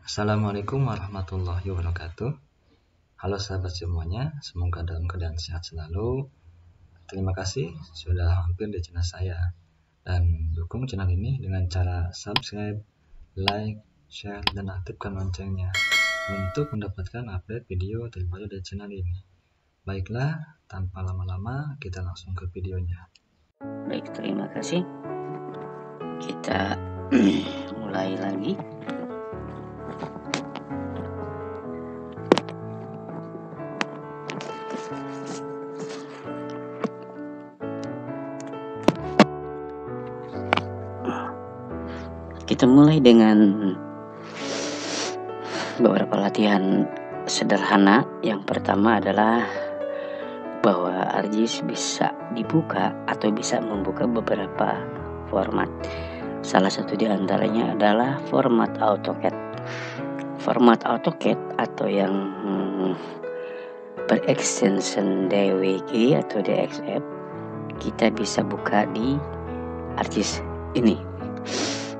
Assalamualaikum warahmatullahi wabarakatuh. Halo sahabat semuanya, semoga dalam keadaan sehat selalu. Terima kasih sudah hampir di channel saya. Dan dukung channel ini dengan cara subscribe, like, share, dan aktifkan loncengnya untuk mendapatkan update video terbaru dari channel ini. Baiklah, tanpa lama-lama kita langsung ke videonya. Baik, terima kasih. Kita mulai lagi. Kita mulai dengan beberapa latihan sederhana. Yang pertama adalah bahwa ArcGIS bisa dibuka atau bisa membuka beberapa format. Salah satu di antaranya adalah format AutoCAD. Format AutoCAD atau yang berextension DWG atau DXF kita bisa buka di ArcGIS ini.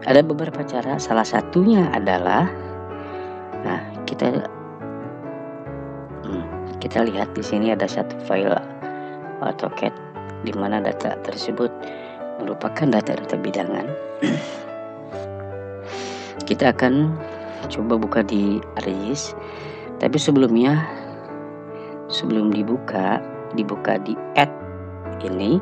Ada beberapa cara, salah satunya adalah kita lihat di sini ada satu file AutoCAD di mana data tersebut merupakan data-data bidangan. Kita akan coba buka di ArcGIS, tapi sebelum dibuka di add ini.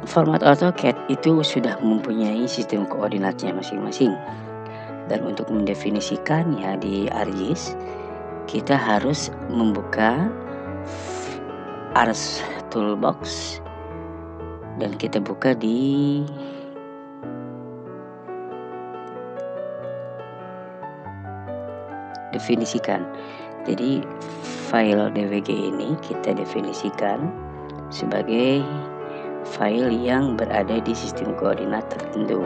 Format AutoCAD itu sudah mempunyai sistem koordinatnya masing-masing, dan untuk mendefinisikannya di ArcGIS kita harus membuka Ars Toolbox dan kita buka di definisikan. Jadi file DWG ini kita definisikan sebagai file yang berada di sistem koordinat tertentu,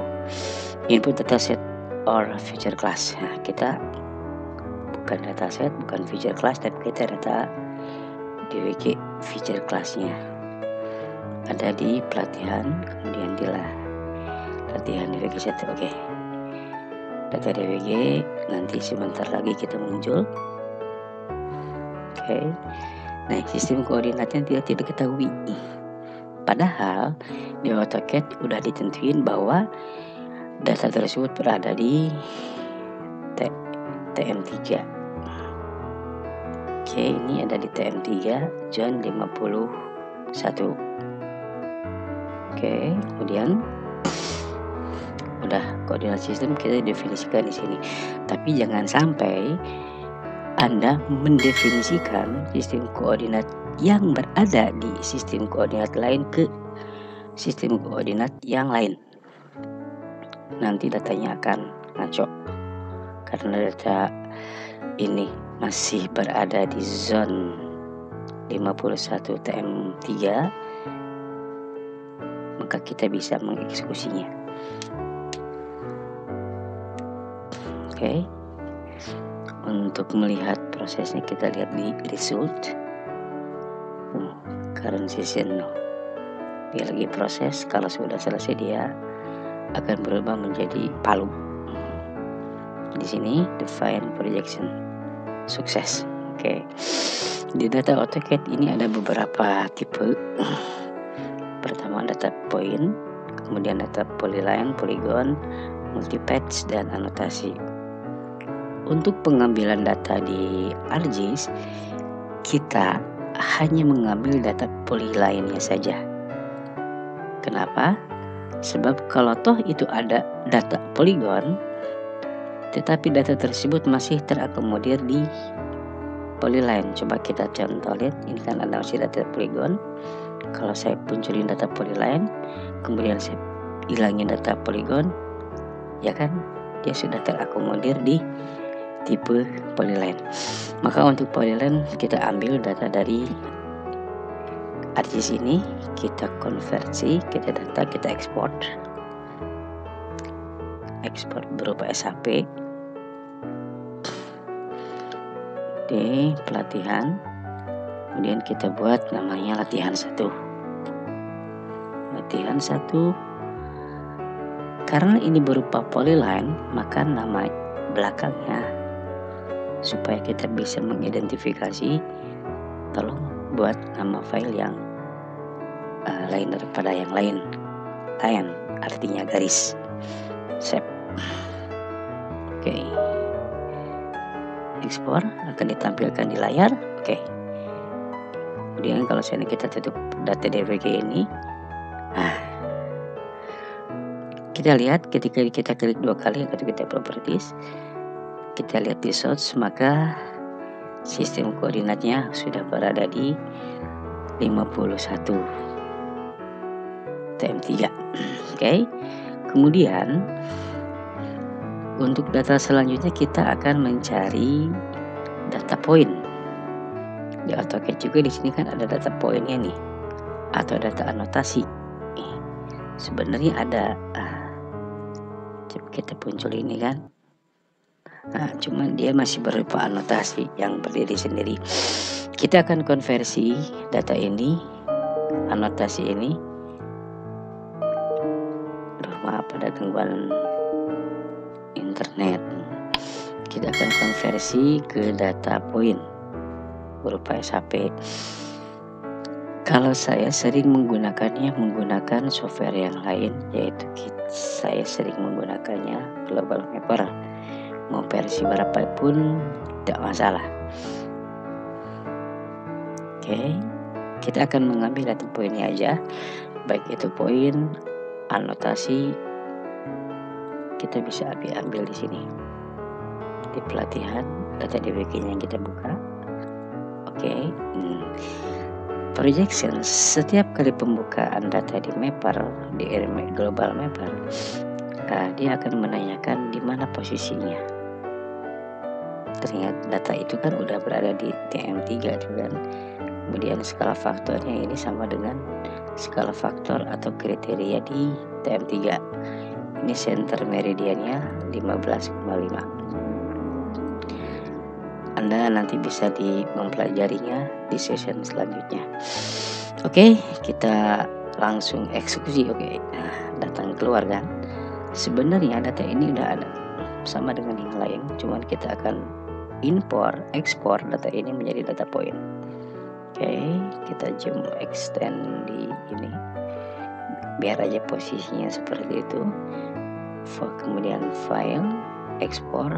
input dataset or feature class. Nah, kita bukan dataset, bukan feature class, tapi kita data DWG feature classnya ada di pelatihan, kemudian di latihan DWG 1. Oke. Data DWG nanti sebentar lagi kita muncul. Oke. Nah, sistem koordinatnya tidak diketahui. Padahal di AutoCAD udah ditentuin bahwa data tersebut berada di TM3. Oke, ini ada di TM3 John 51. Oke, kemudian udah koordinat sistem kita definisikan di sini. Tapi jangan sampai Anda mendefinisikan sistem koordinat yang berada di sistem koordinat lain ke sistem koordinat yang lain. Nanti datanya akan ngaco karena data ini masih berada di zone 51 TM3, maka kita bisa mengeksekusinya. Oke. Untuk melihat prosesnya kita lihat di result. Current session, dia lagi proses. Kalau sudah selesai dia akan berubah menjadi palu. Di sini define projection sukses. Oke. Di data AutoCAD ini ada beberapa tipe. Pertama data point, kemudian data polyline, polygon, multipatch, dan anotasi. Untuk pengambilan data di ArcGIS kita hanya mengambil data polyline-nya saja. Kenapa? Sebab kalau toh itu ada data polygon, tetapi data tersebut masih terakomodir di polyline. Coba kita contoh lihat, ini kan ada masih data polygon. Kalau saya munculin data polyline, kemudian saya hilangin data polygon, ya kan, dia sudah terakomodir di tipe polyline. Maka untuk polyline kita ambil data dari ArcGIS ini, kita konversi, kita data, kita ekspor berupa SHP di pelatihan. Kemudian kita buat namanya latihan 1. Karena ini berupa polyline, maka nama belakangnya supaya kita bisa mengidentifikasi, tolong buat nama file yang lain daripada yang lain. Line artinya garis. Save. Oke. Export akan ditampilkan di layar. Oke. Kemudian kalau seandainya kita tutup data DVG ini, kita lihat ketika kita klik 2 kali atau kita properties, kita lihat di source, maka sistem koordinatnya sudah berada di 51 TM3. Oke. Kemudian untuk data selanjutnya kita akan mencari data point. Di AutoCAD juga di sini kan ada data pointnya nih, atau data anotasi. Sebenarnya ada, coba kita muncul ini kan. Cuman dia masih berupa anotasi yang berdiri sendiri. Kita akan konversi data ini, anotasi ini. Maaf, ada gangguan internet. Kita akan konversi ke data point berupa SHP. Kalau saya sering menggunakannya menggunakan software yang lain, yaitu saya sering menggunakannya Global Mapper. Mau versi berapapun tidak masalah. Oke, kita akan mengambil data poinnya aja, baik itu poin, anotasi, kita bisa ambil di sini di pelatihan data DVG-nya yang kita buka. Oke. Projection, setiap kali pembukaan data di Mapper, di Global Mapper, dia akan menanyakan di mana posisinya. Ternyata data itu kan udah berada di TM3 kan. Kemudian skala faktornya ini sama dengan skala faktor atau kriteria di TM3. Ini center meridiannya 15,5. Anda nanti bisa mempelajarinya di session selanjutnya. Oke, kita langsung eksekusi. Oke, datang keluar kan. Sebenarnya data ini udah ada sama dengan yang lain, cuman kita akan ekspor data ini menjadi data point. Oke, kita zoom extend di ini, biar aja posisinya seperti itu. Kemudian file, export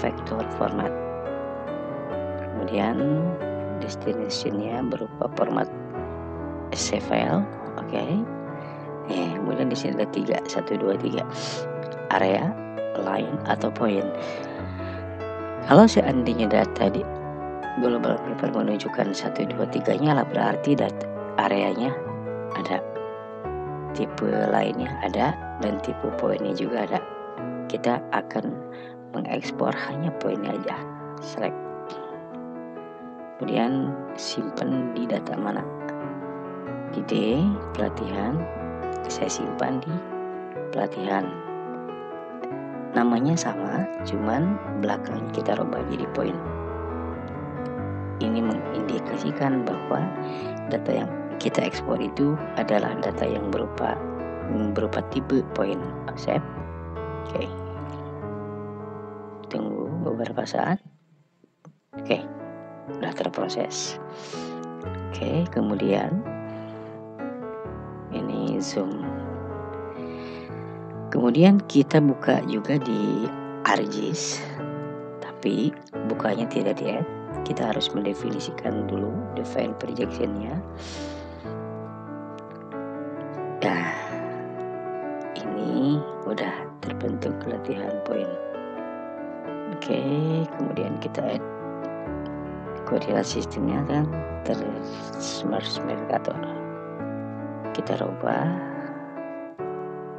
vector format. Kemudian destination-nya berupa format save file. Oke. Kemudian di sini ada 1, 2, 3 area, line atau point. Kalau seandainya data di Global Mapper menunjukkan 1, 2, 3-nya lah, berarti data areanya ada, tipe lainnya ada, dan tipe poinnya juga ada. Kita akan mengekspor hanya poinnya aja. Select. Kemudian simpan di data mana? Di D, pelatihan. Saya simpan di pelatihan. Namanya sama, cuman belakangnya kita rubah jadi poin. Ini mengindikasikan bahwa data yang kita ekspor itu adalah data yang berupa tipe poin. Save. Oke. Tunggu beberapa saat. Oke, udah terproses. Oke, kemudian ini zoom. Kemudian kita buka juga di ArcGIS, tapi bukanya tidak di add. Kita harus mendefinisikan dulu define projection-nya. Nah, ini udah terbentuk latihan poin. Oke, kemudian kita add koordinat sistemnya kan, Smart Mercator. Kita rubah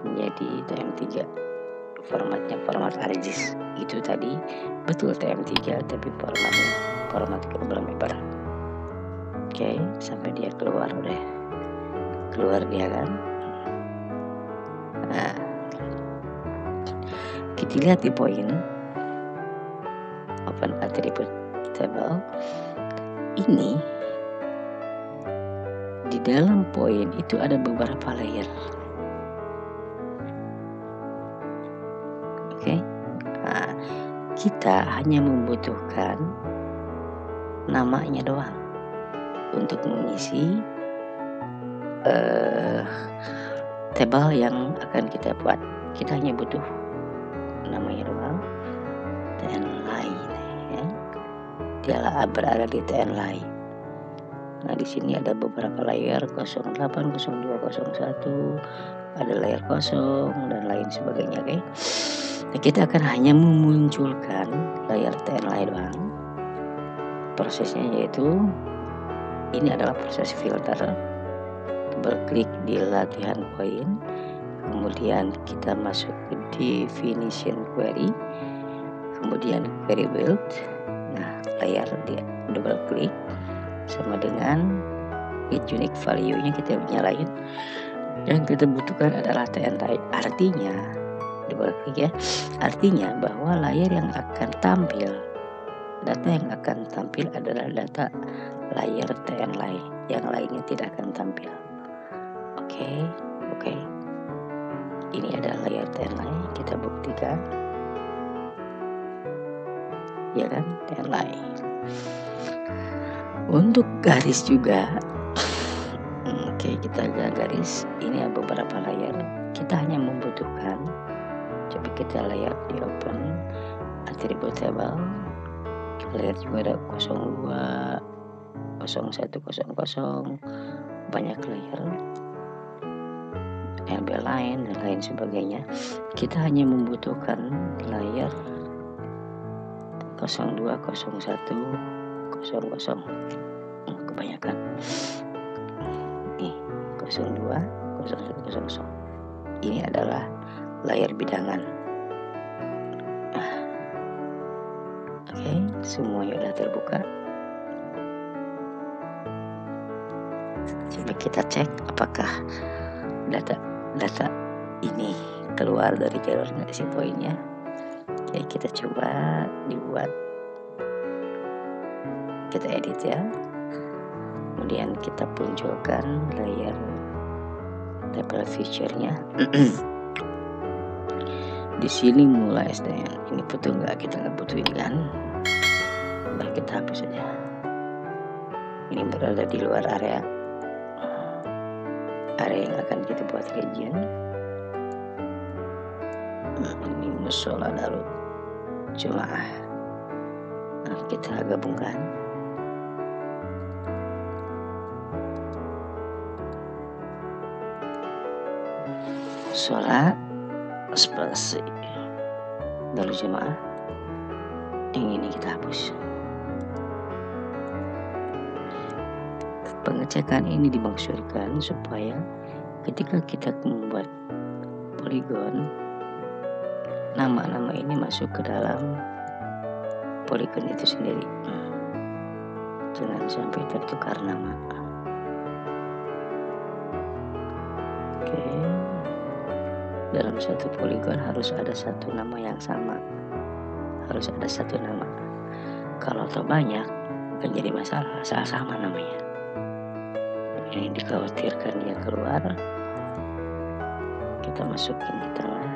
menjadi TM3. Formatnya format ArcGIS. Itu tadi betul TM3, tapi formatnya format Global Mapper. Oke, sampai dia keluar, udah keluar dia kan. Nah, kita lihat di poin open attribute table ini. Di dalam poin itu ada beberapa layer. kita hanya membutuhkan namanya doang untuk mengisi table yang akan kita buat. Kita hanya butuh namanya doang, TN-line ya. Dia berada di TN-line. Nah, di sini ada beberapa layer 08, 02, 01, ada layer kosong dan lain sebagainya, oke. Nah, kita akan hanya memunculkan layer TN-line doang. Prosesnya yaitu ini adalah proses filter. Berklik di latihan point, kemudian kita masuk ke definition query, kemudian query build. Nah, layer dia double klik sama dengan get unique value-nya kita nyalain. Yang kita butuhkan adalah TN-line. Artinya double klik ya. Artinya bahwa layer yang akan tampil, data yang akan tampil adalah data layer TN-line. Yang lainnya tidak akan tampil. Oke. Ini adalah layer TN-line. Kita buktikan. Ya kan, TN-line. Untuk garis juga. Oke, kita garis. Ini ada beberapa layer. Kita hanya membutuhkan. Coba kita lihat di open attribute table. Kita lihat juga ada 02, 01, 00. Banyak layer. LB line dan lain sebagainya. Kita hanya membutuhkan layer 02, 01, 00. Kebanyakan. Nih, 02, 01, 00. Ini adalah layer bidangan. Oke, semuanya sudah terbuka. Coba kita cek apakah data ini keluar dari jalur navigasi poinnya. Oke, kita coba dibuat. Kita edit ya. Kemudian kita munculkan layer table feature-nya. Di sini mulai SDN. Ini butuh nggak? Kita nggak butuhin kan? Baik, kita hapus saja. Ini berada di luar area yang akan kita buat region. Ini musola Darut Jemaah. Nah, kita gabungkan. Musola spasi Darut Jemaah. Yang ini kita hapus. Pengecekan ini dimaksudkan supaya ketika kita membuat poligon, nama-nama ini masuk ke dalam poligon itu sendiri. Jangan sampai tertukar nama. Oke. Dalam satu poligon harus ada satu nama yang sama. Harus ada satu nama. Kalau banyak akan jadi masalah, salah sama namanya. Ini dikhawatirkan dia keluar. Kita masukin di tengah.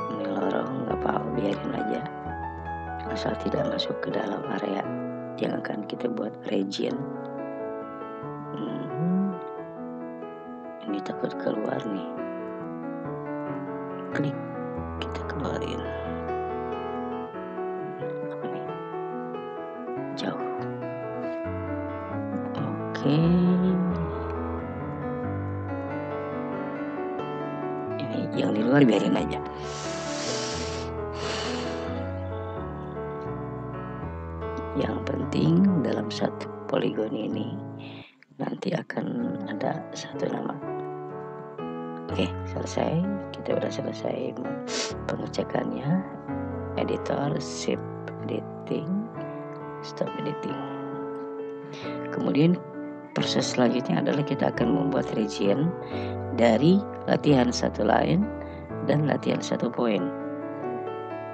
Ini lorong nggak apa-apa, biarin aja. Asal tidak masuk ke dalam area yang akan kita buat region. Ini takut keluar nih. Klik, kita keluarin. Apa nih? Jauh. Oke. Ini yang di luar biarin aja. Yang penting dalam satu poligon ini nanti akan ada satu nama. Oke, selesai. Kita udah selesai pengecekannya. Editor, save editing, stop editing. Kemudian proses selanjutnya adalah kita akan membuat region dari latihan satu line dan latihan satu poin.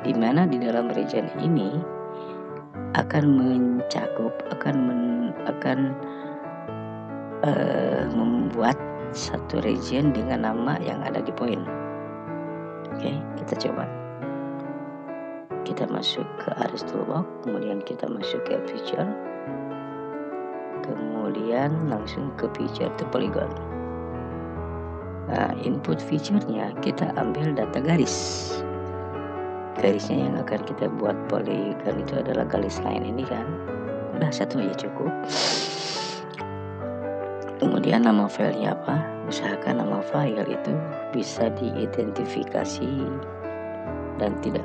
Di mana di dalam region ini akan mencakup, membuat satu region dengan nama yang ada di poin. Oke, kita coba. Kita masuk ke Artist Toolbox, kemudian kita masuk ke Feature, kemudian langsung ke Feature to Polygon. Nah, input feature-nya kita ambil data garis. Garisnya yang akan kita buat polygon itu adalah garis line ini kan. Udah satu aja cukup. Kemudian nama filenya apa? Usahakan nama file itu bisa diidentifikasi dan tidak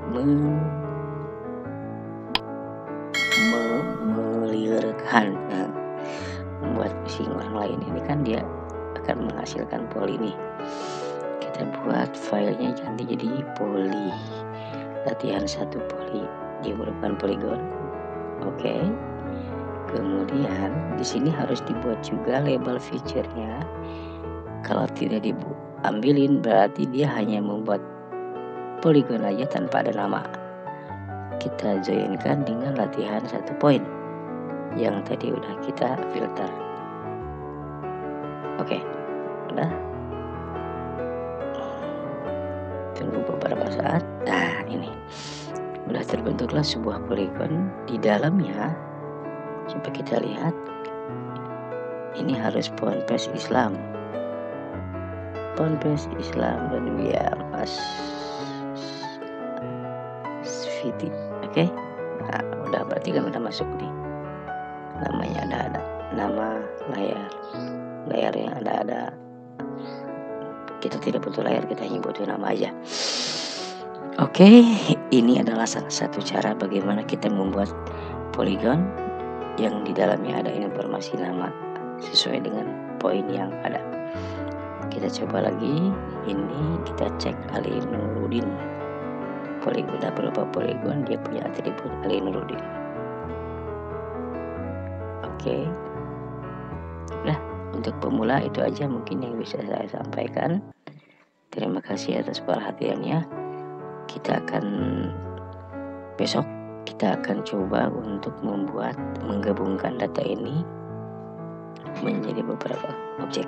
melirikkan, membuat pusing orang lain. Ini kan dia akan menghasilkan poly nih. Kita buat filenya ganti jadi poly, latihan 1 poly, dia merupakan polygon. Oke. Kemudian di sini harus dibuat juga label feature-nya. Kalau tidak diambilin berarti dia hanya membuat polygon aja tanpa ada nama. Kita joinkan dengan latihan 1 poin yang tadi udah kita filter. Oke, udah. Tunggu beberapa saat. Nah, ini udah terbentuklah sebuah polygon. Di dalamnya coba kita lihat, ini harus ponpes Islam, ponpes Islam dan biar mas Sviti. Oke. Nah, udah berarti kan udah masuk nih. Namanya ada nama layarnya ada. Kita tidak butuh layar, kita hanya butuh nama aja. Oke, ini adalah salah satu cara bagaimana kita membuat polygon yang di dalamnya ada informasi nama sesuai dengan poin yang ada. Kita coba lagi. Ini kita cek Ali Nuruddin. Polygon udah berupa polygon, dia punya atribut Ali Nuruddin. Oke. Nah, untuk pemula itu aja mungkin yang bisa saya sampaikan. Terima kasih atas perhatiannya. Besok kita akan coba untuk menggabungkan data ini menjadi beberapa objek.